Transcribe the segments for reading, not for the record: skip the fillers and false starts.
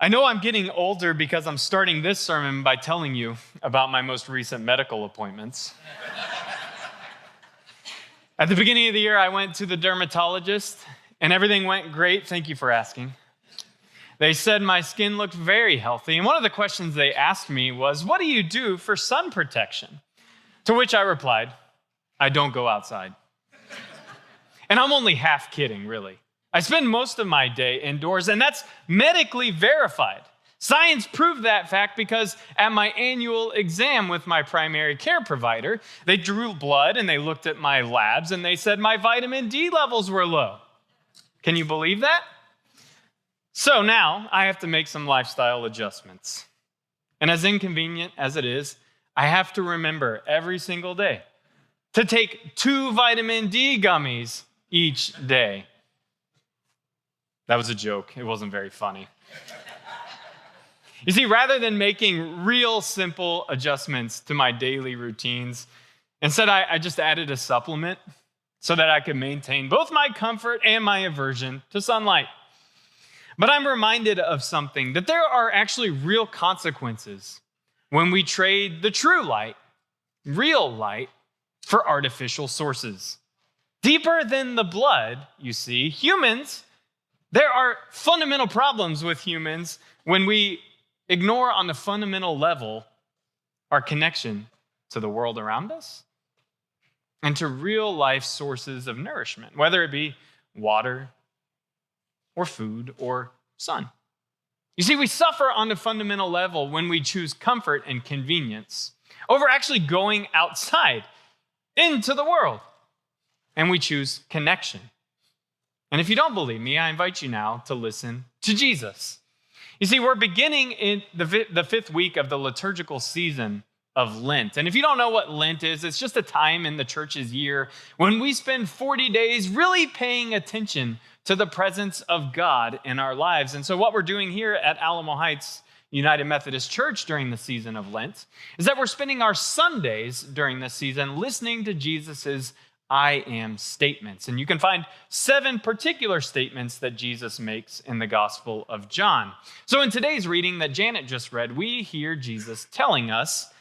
I know I'm getting older because I'm starting this sermon by telling you about my most recent medical appointments. At the beginning of the year, I went to the dermatologist, and everything went great. Thank you for asking. They said my skin looked very healthy, and one of the questions they asked me was, "What do you do for sun protection?" To which I replied, "I don't go outside." And I'm only half kidding, really. I spend most of my day indoors, and that's medically verified. Science proved that fact because at my annual exam with my primary care provider, they drew blood and they looked at my labs and they said my vitamin D levels were low. Can you believe that? So now I have to make some lifestyle adjustments. And as inconvenient as it is, I have to remember every single day to take 2 vitamin D gummies each day. That was a joke. It wasn't very funny. You see, rather than making real simple adjustments to my daily routines, instead I just added a supplement so that I could maintain both my comfort and my aversion to sunlight. But I'm reminded of something, that there are actually real consequences when we trade the true light, real light, for artificial sources. Deeper than the blood, you see, there are fundamental problems with humans when we ignore on the fundamental level our connection to the world around us and to real life sources of nourishment, whether it be water or food or sun. You see, we suffer on the fundamental level when we choose comfort and convenience over actually going outside into the world, and we choose connection. And if you don't believe me, I invite you now to listen to Jesus. You see, we're beginning in the 5th week of the liturgical season of Lent. And if you don't know what Lent is, it's just a time in the church's year when we spend 40 days really paying attention to the presence of God in our lives. And so what we're doing here at Alamo Heights United Methodist Church during the season of Lent is that we're spending our Sundays during this season listening to Jesus's I am statements. And you can find 7 particular statements that Jesus makes in the Gospel of John. So in today's reading that Janet just read, we hear Jesus telling us,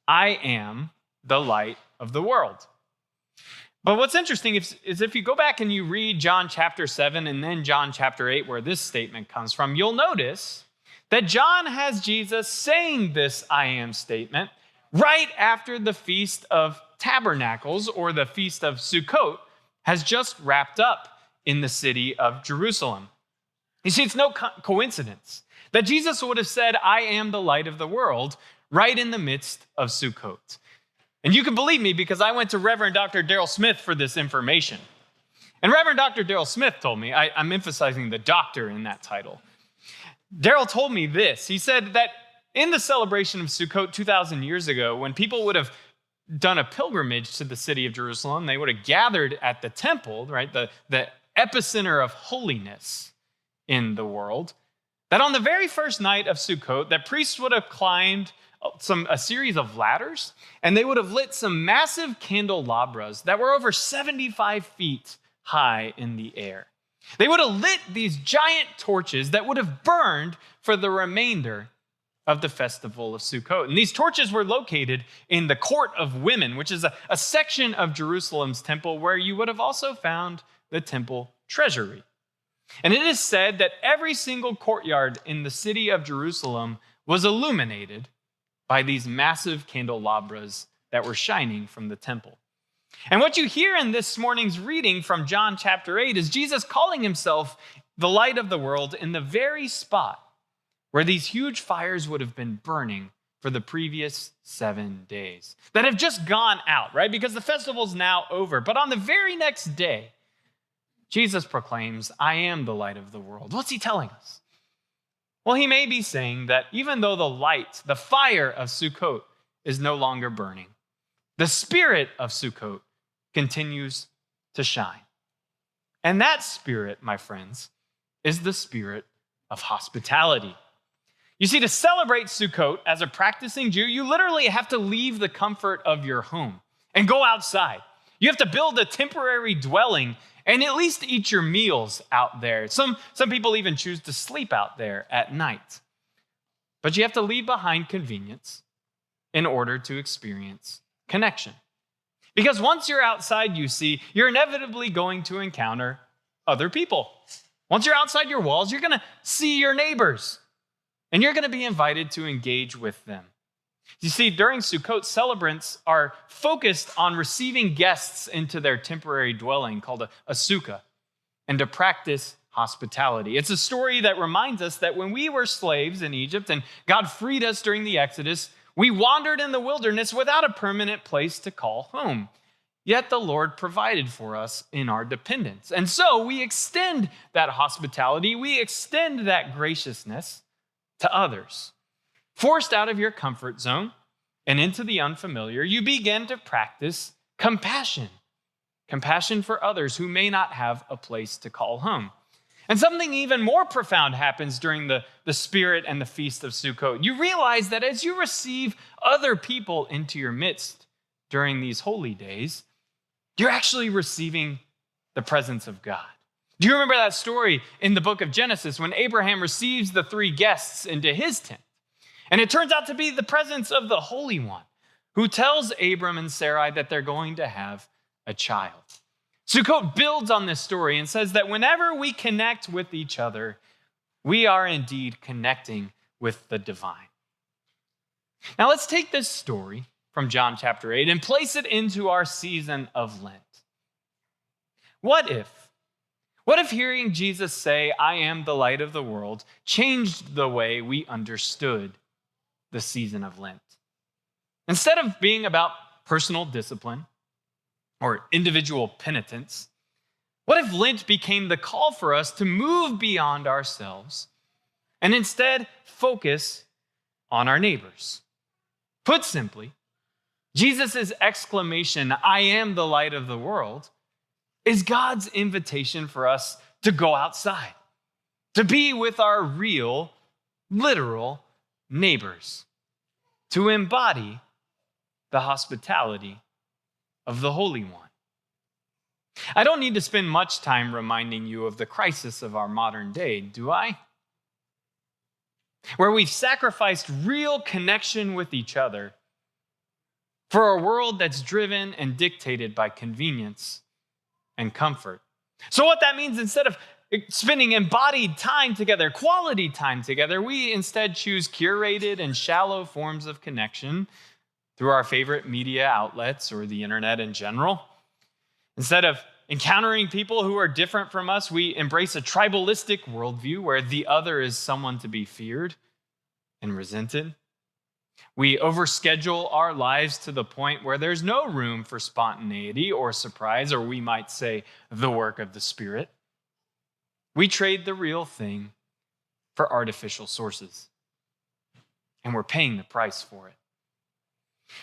I am the light of the world. But what's interesting is if you go back and you read John chapter 7 and then John chapter 8, where this statement comes from, you'll notice that John has Jesus saying this I am statement right after the Feast of Tabernacles, or the Feast of Sukkot, has just wrapped up in the city of Jerusalem. You see, it's no coincidence that Jesus would have said, I am the light of the world, right in the midst of Sukkot. And you can believe me because I went to Reverend Dr. Daryl Smith for this information. And Reverend Dr. Daryl Smith told me, I'm emphasizing the doctor in that title. Daryl told me this. He said that in the celebration of Sukkot 2,000 years ago, when people would have done a pilgrimage to the city of Jerusalem, they would have gathered at the temple, right, the epicenter of holiness in the world, that on the very first night of Sukkot, that priests would have climbed a series of ladders, and they would have lit some massive candelabras that were over 75 feet high in the air. They would have lit these giant torches that would have burned for the remainder of the festival of Sukkot. And these torches were located in the Court of Women, which is a section of Jerusalem's temple where you would have also found the temple treasury. And it is said that every single courtyard in the city of Jerusalem was illuminated by these massive candelabras that were shining from the temple. And what you hear in this morning's reading from John chapter 8 is Jesus calling himself the light of the world in the very spot where these huge fires would have been burning for the previous 7 days that have just gone out, right? Because the festival's now over. But on the very next day, Jesus proclaims, I am the light of the world. What's he telling us? Well, he may be saying that even though the light, the fire of Sukkot is no longer burning, the spirit of Sukkot continues to shine. And that spirit, my friends, is the spirit of hospitality. You see, to celebrate Sukkot as a practicing Jew, you literally have to leave the comfort of your home and go outside. You have to build a temporary dwelling and at least eat your meals out there. Some people even choose to sleep out there at night. But you have to leave behind convenience in order to experience connection. Because once you're outside, you see, you're inevitably going to encounter other people. Once you're outside your walls, you're going to see your neighbors, and you're going to be invited to engage with them. You see, during Sukkot, celebrants are focused on receiving guests into their temporary dwelling called a sukkah, and to practice hospitality. It's a story that reminds us that when we were slaves in Egypt and God freed us during the Exodus, we wandered in the wilderness without a permanent place to call home. Yet the Lord provided for us in our dependence. And so we extend that hospitality, we extend that graciousness to others. Forced out of your comfort zone and into the unfamiliar, you begin to practice compassion. Compassion for others who may not have a place to call home. And something even more profound happens during the Spirit and the Feast of Sukkot. You realize that as you receive other people into your midst during these holy days, you're actually receiving the presence of God. Do you remember that story in the book of Genesis when Abraham receives the 3 guests into his tent? And it turns out to be the presence of the Holy One who tells Abram and Sarai that they're going to have a child. Sukkot builds on this story and says that whenever we connect with each other, we are indeed connecting with the divine. Now let's take this story from John chapter 8 and place it into our season of Lent. What if hearing Jesus say, "I am the light of the world," changed the way we understood the season of Lent? Instead of being about personal discipline or individual penitence, what if Lent became the call for us to move beyond ourselves and instead focus on our neighbors? Put simply, Jesus' exclamation, "I am the light of the world," is God's invitation for us to go outside, to be with our real, literal neighbors, to embody the hospitality of the Holy One. I don't need to spend much time reminding you of the crisis of our modern day, do I? Where we've sacrificed real connection with each other for a world that's driven and dictated by convenience and comfort. So what that means, instead of spending embodied time together, quality time together, we instead choose curated and shallow forms of connection through our favorite media outlets or the internet in general. Instead of encountering people who are different from us, we embrace a tribalistic worldview where the other is someone to be feared and resented. We overschedule our lives to the point where there's no room for spontaneity or surprise, or we might say the work of the Spirit. We trade the real thing for artificial sources, and we're paying the price for it.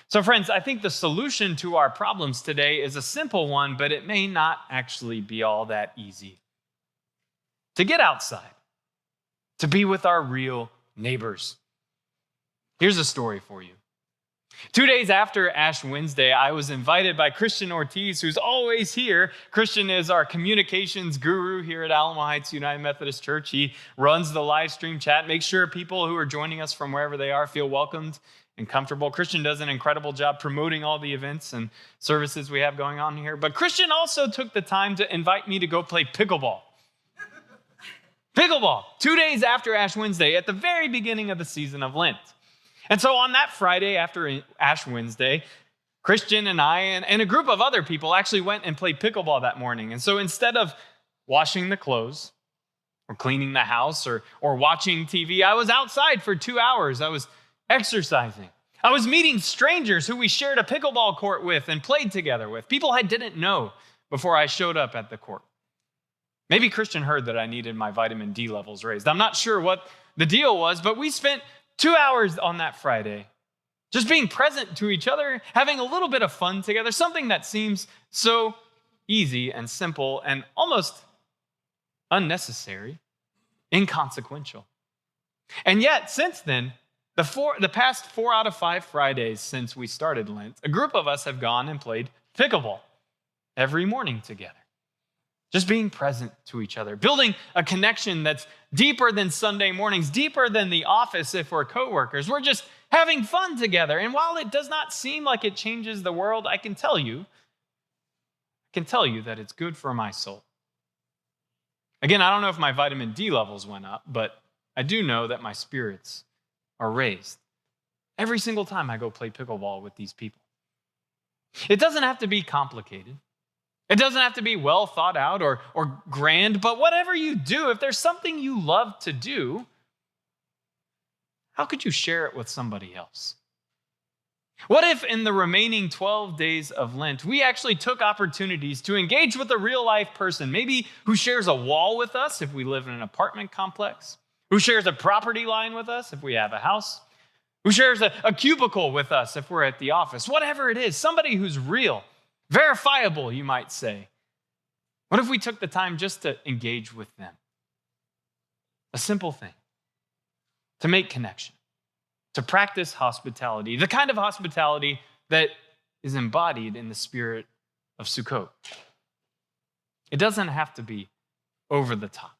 So friends, I think the solution to our problems today is a simple one, but it may not actually be all that easy. To get outside, to be with our real neighbors. Here's a story for you. 2 days after Ash Wednesday, I was invited by Christian Ortiz, who's always here. Christian is our communications guru here at Alamo Heights United Methodist Church. He runs the live stream chat, makes sure people who are joining us from wherever they are feel welcomed and comfortable. Christian does an incredible job promoting all the events and services we have going on here. But Christian also took the time to invite me to go play pickleball. Pickleball, 2 days after Ash Wednesday, at the very beginning of the season of Lent. And so on that Friday after Ash Wednesday, Christian and I and a group of other people actually went and played pickleball that morning. And so instead of washing the clothes or cleaning the house or watching TV, I was outside for 2 hours. I was exercising. I was meeting strangers who we shared a pickleball court with and played together with, people I didn't know before I showed up at the court. Maybe Christian heard that I needed my vitamin D levels raised. I'm not sure what the deal was, but we spent 2 hours on that Friday just being present to each other, having a little bit of fun together, something that seems so easy and simple and almost unnecessary, inconsequential. And yet, since then, the past 4 out of 5 Fridays since we started Lent, a group of us have gone and played pickleball every morning together. Just being present to each other, building a connection that's deeper than Sunday mornings, deeper than the office if we're coworkers. We're just having fun together. And while it does not seem like it changes the world, I can tell you that it's good for my soul. Again, I don't know if my vitamin D levels went up, but I do know that my spirits are raised every single time I go play pickleball with these people. It doesn't have to be complicated. It doesn't have to be well thought out or grand, but whatever you do, if there's something you love to do, how could you share it with somebody else? What if in the remaining 12 days of Lent, we actually took opportunities to engage with a real life person, maybe who shares a wall with us if we live in an apartment complex, who shares a property line with us if we have a house, who shares a cubicle with us if we're at the office, whatever it is, somebody who's real, verifiable, you might say. What if we took the time just to engage with them? A simple thing, to make connection, to practice hospitality, the kind of hospitality that is embodied in the spirit of Sukkot. It doesn't have to be over the top.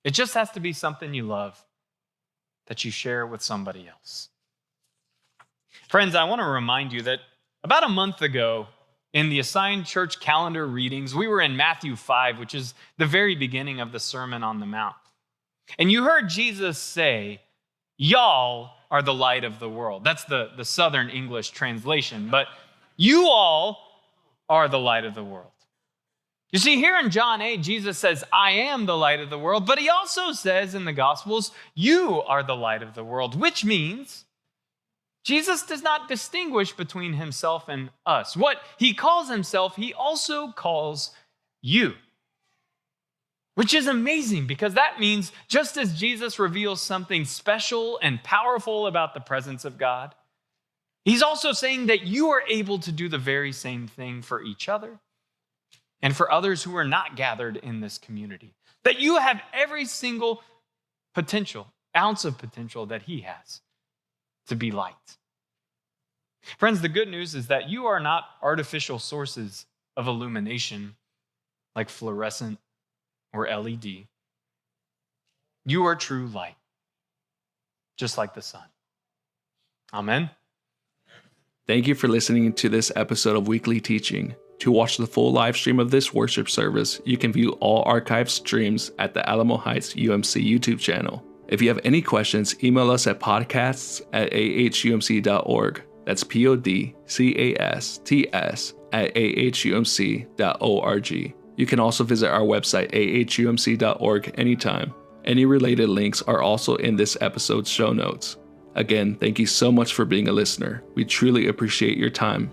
It just has to be something you love that you share with somebody else. Friends, I want to remind you that about a month ago, in the assigned church calendar readings, we were in Matthew 5, which is the very beginning of the Sermon on the Mount. And you heard Jesus say, "Y'all are the light of the world." That's the Southern English translation. But you all are the light of the world. You see, here in John 8, Jesus says, "I am the light of the world." But he also says in the Gospels, "You are the light of the world," which means Jesus does not distinguish between himself and us. What he calls himself, he also calls you. Which is amazing because that means just as Jesus reveals something special and powerful about the presence of God, he's also saying that you are able to do the very same thing for each other and for others who are not gathered in this community. That you have every single ounce of potential that he has to be light. Friends, the good news is that you are not artificial sources of illumination like fluorescent or LED. You are true light, just like the sun. Amen. Thank you for listening to this episode of Weekly Teaching. To watch the full live stream of this worship service, you can view all archived streams at the Alamo Heights UMC YouTube channel. If you have any questions, email us at podcasts@ahumc.org. That's podcasts@ahumc.org. You can also visit our website, ahumc.org, anytime. Any related links are also in this episode's show notes. Again, thank you so much for being a listener. We truly appreciate your time.